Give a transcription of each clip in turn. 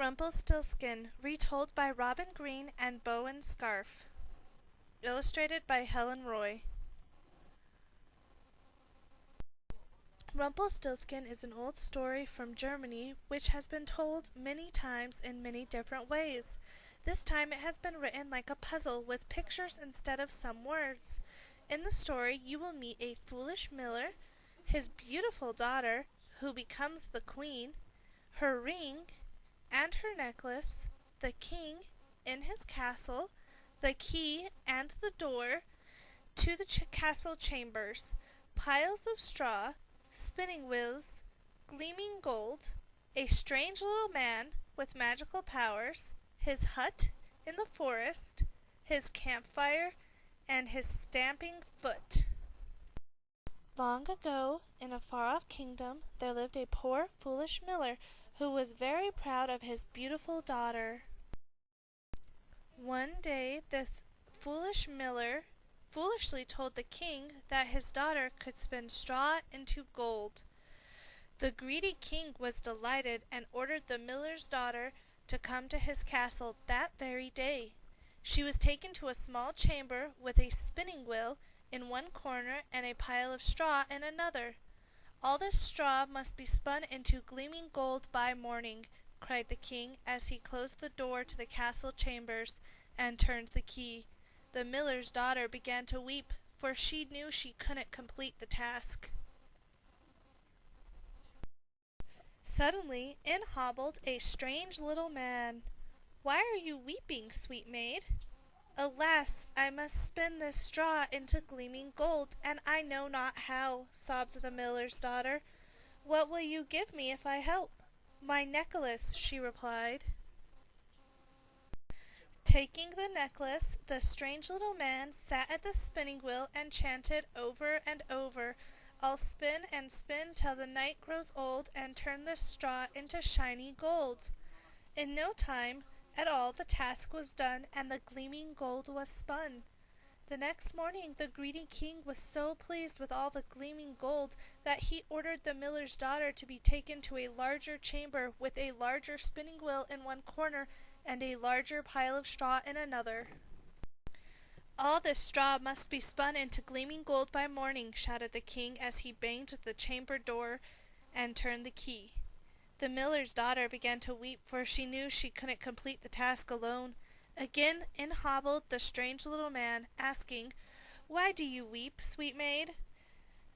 Rumpelstiltskin, retold by Robin Green and Bowen Scarf. Illustrated by Helen Roy. Rumpelstiltskin is an old story from Germany which has been told many times in many different ways. This time it has been written like a puzzle with pictures instead of some words. In the story you will meet a foolish miller, his beautiful daughter, who becomes the queen, her ring, and her necklace, the king in his castle, the key and the door to the castle chambers, piles of straw, spinning wheels, gleaming gold, a strange little man with magical powers, his hut in the forest, his campfire, and his stamping foot. Long ago, in a far-off kingdom, there lived a poor, foolish miller who was very proud of his beautiful daughter. One day this foolish miller foolishly told the king that his daughter could spin straw into gold. The greedy king was delighted and ordered the miller's daughter to come to his castle that very day. She was taken to a small chamber with a spinning wheel in one corner and a pile of straw in another. "All this straw must be spun into gleaming gold by morning," cried the king as he closed the door to the castle chambers and turned the key. The miller's daughter began to weep, for she knew she couldn't complete the task. Suddenly in hobbled a strange little man. "Why are you weeping, sweet maid?" "Alas, I must spin this straw into gleaming gold, and I know not how," sobbed the miller's daughter. "What will you give me if I help?" "My necklace," she replied. Taking the necklace, the strange little man sat at the spinning wheel and chanted over and over, "I'll spin and spin till the night grows old and turn this straw into shiny gold." In no time at all the task was done and the gleaming gold was spun. The next morning the greedy king was so pleased with all the gleaming gold that he ordered the miller's daughter to be taken to a larger chamber with a larger spinning wheel in one corner and a larger pile of straw in another. "All this straw must be spun into gleaming gold by morning," shouted the king as he banged the chamber door and turned the key. The miller's daughter began to weep, for she knew she couldn't complete the task alone. Again in hobbled the strange little man, asking, "Why do you weep, sweet maid?"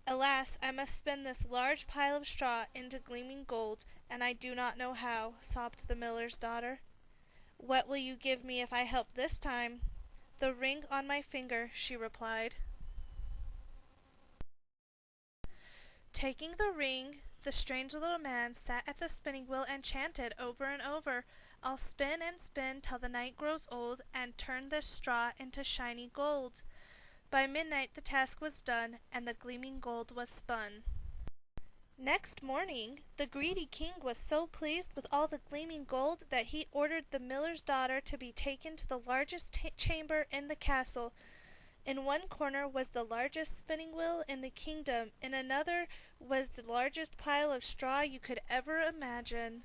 "Alas, I must spin this large pile of straw into gleaming gold, and I do not know how," sobbed the miller's daughter. "What will you give me if I help this time?" "The ring on my finger," she replied. Taking the ring, the strange little man sat at the spinning wheel and chanted over and over, "I'll spin and spin till the night grows old and turn this straw into shiny gold." By midnight the task was done and the gleaming gold was spun. Next morning the greedy king was so pleased with all the gleaming gold that he ordered the miller's daughter to be taken to the largest chamber in the castle. In one corner was the largest spinning wheel in the kingdom, in another was the largest pile of straw you could ever imagine.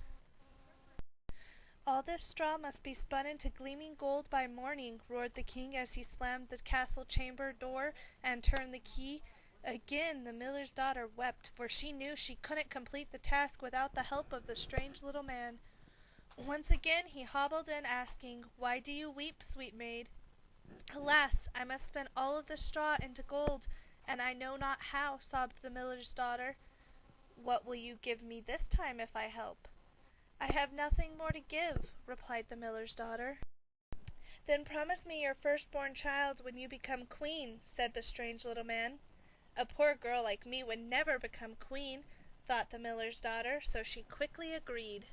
"All this straw must be spun into gleaming gold by morning," roared the king as he slammed the castle chamber door and turned the key. Again the miller's daughter wept, for she knew she couldn't complete the task without the help of the strange little man. Once again he hobbled in, asking, "Why do you weep, sweet maid?" "Alas, I must spin all of the straw into gold, and I know not how," sobbed the miller's daughter. "What will you give me this time if I help?" "I have nothing more to give," replied the miller's daughter. "Then promise me your firstborn child when you become queen," said the strange little man. "A poor girl like me would never become queen," thought the miller's daughter, so she quickly agreed.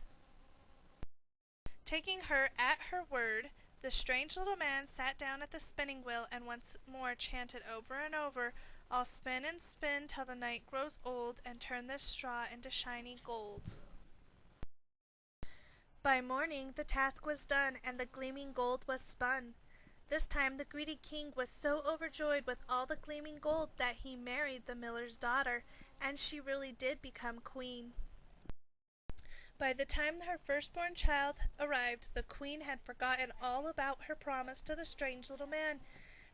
Taking her at her word, the strange little man sat down at the spinning wheel and once more chanted over and over, "I'll spin and spin till the night grows old and turn this straw into shiny gold." By morning the task was done and the gleaming gold was spun. This time the greedy king was so overjoyed with all the gleaming gold that he married the miller's daughter, and she really did become queen. By the time her firstborn child arrived, the queen had forgotten all about her promise to the strange little man.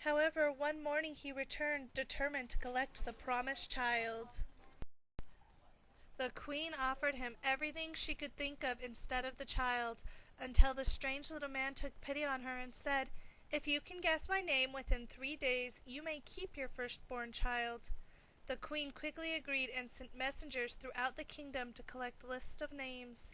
However, one morning he returned, determined to collect the promised child. The queen offered him everything she could think of instead of the child, until the strange little man took pity on her and said, "If you can guess my name within 3 days, you may keep your firstborn child." The queen quickly agreed and sent messengers throughout the kingdom to collect lists of names.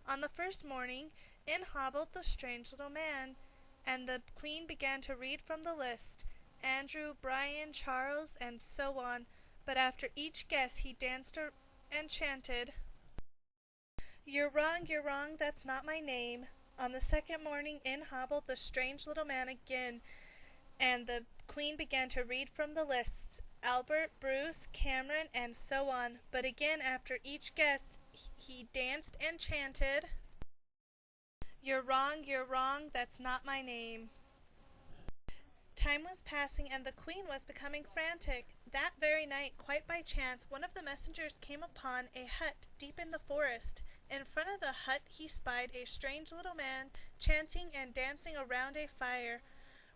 On the first morning, in hobbled the strange little man, and the queen began to read from the list, Andrew, Brian, Charles, and so on, but after each guess he danced and chanted, you're wrong, that's not my name." On the second morning, in hobbled the strange little man again, and the queen began to read from the lists, Albert, Bruce, Cameron, and so on, but again after each guess he danced and chanted, you're wrong, that's not my name." Time was passing, and the queen was becoming frantic. That very night, quite by chance, one of the messengers came upon a hut deep in the forest. In front of the hut he spied a strange little man, chanting and dancing around a fire.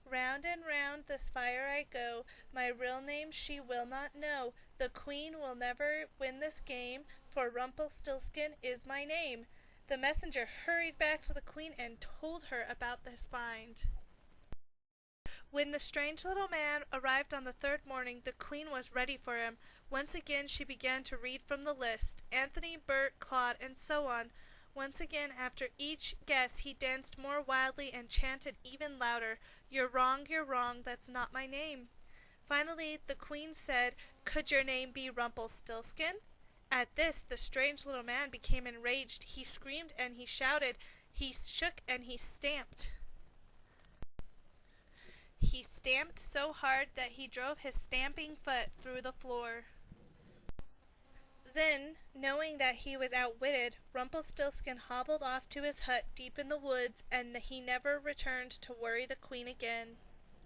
"Round and round this fire I go, my real name she will not know. The queen will never win this game, for Rupelstiltskin is my name." The messenger hurried back to the queen and told her about this find. When the strange little man arrived on the third morning, the queen was ready for him. Once again she began to read from the list, Anthony, Bert, Claude, and so on. Once again, after each guess, he danced more wildly and chanted even louder, you're wrong, that's not my name." Finally, the queen said, "Could your name be Rumpelstiltskin?" At this, the strange little man became enraged. He screamed and he shouted, he shook and he stamped. He stamped so hard that he drove his stamping foot through the floor. Then, knowing that he was outwitted, Rumpelstiltskin hobbled off to his hut deep in the woods, and he never returned to worry the queen again.